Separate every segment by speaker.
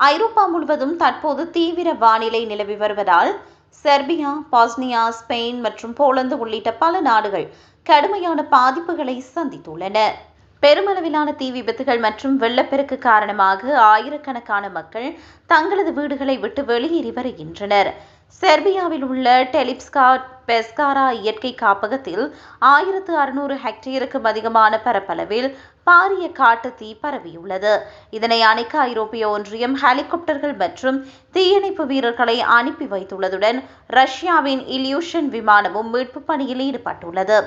Speaker 1: ஐரோப்பா முழுவதும் தற்போது தீவிர வானிலை நிலவி வருவதால் செர்பியா, பாஸ்னியா, ஸ்பெயின் மற்றும் போலந்து உள்ளிட்ட பல நாடுகள் கடுமையான பாதிப்புகளை சந்தித்துள்ளன. பெருமளவிலான தீ விபத்துகள் மற்றும் வெள்ளப்பெருக்கு காரணமாக ஆயிரக்கணக்கான மக்கள் தங்களது வீடுகளை விட்டு வெளியேறி வருகின்றனர். செர்பியாவில் உள்ள டெலிப்ஸ்கா பெஸ்காரா இயற்கை காப்பகத்தில் 1600 ஹெக்டேருக்கும் அதிகமான பரப்பளவில் பாரிய காட்டு தீ பரவியுள்ளது. இதனை அணைக்க ஐரோப்பிய ஒன்றியம் ஹெலிகாப்டர்கள் மற்றும் தீயணைப்பு வீரர்களை அனுப்பி வைத்துள்ளதுடன் ரஷ்யாவின் இல்யூஷன் விமானமும் மீட்பு பணியில் ஈடுபட்டுள்ளது.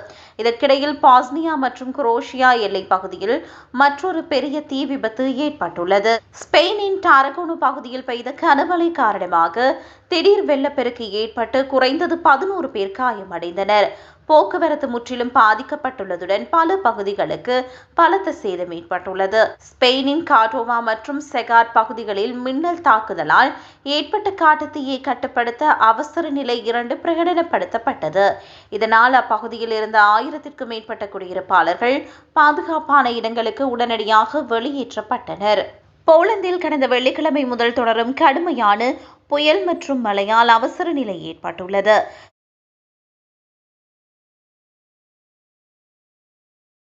Speaker 1: இதற்கிடையில் பாஸ்னியா மற்றும் குரோஷியா எல்லைப் பகுதியில் மற்றொரு பெரிய தீ விபத்து ஏற்பட்டுள்ளது. ஸ்பெயினின் டாரகோனோ பகுதியில் பெய்த கனமழை காரணமாக திடீர் வெள்ளப்பெருக்கு ஏற்பட்டு குறைந்தது 11 பேர் காயமடைந்தனர். போக்குவரத்து முற்றிலும் பாதிக்கப்பட்டுள்ளதுடன் பல பகுதிகளுக்கு பலத்த சேதம் ஏற்பட்டுள்ளது. ஸ்பெயினின் கார்டோவா மற்றும் செகார் பகுதிகளில் மின்னல் தாக்குதலால் ஏற்பட்ட காட்டுத்தீயை கட்டுப்படுத்த அவசர நிலை 2 பிரகடனப்படுத்தப்பட்டது. இதனால் அப்பகுதியில் இருந்த 1000க்கும் மேற்பட்ட குடியிருப்பாளர்கள் பாதுகாப்பான இடங்களுக்கு உடனடியாக வெளியேற்றப்பட்டனர். போலந்தில் கடந்த வெள்ளிக்கிழமை முதல் தொடரும் கடுமையான புயல் மற்றும் மழையால் அவசர நிலை ஏற்பட்டுள்ளது.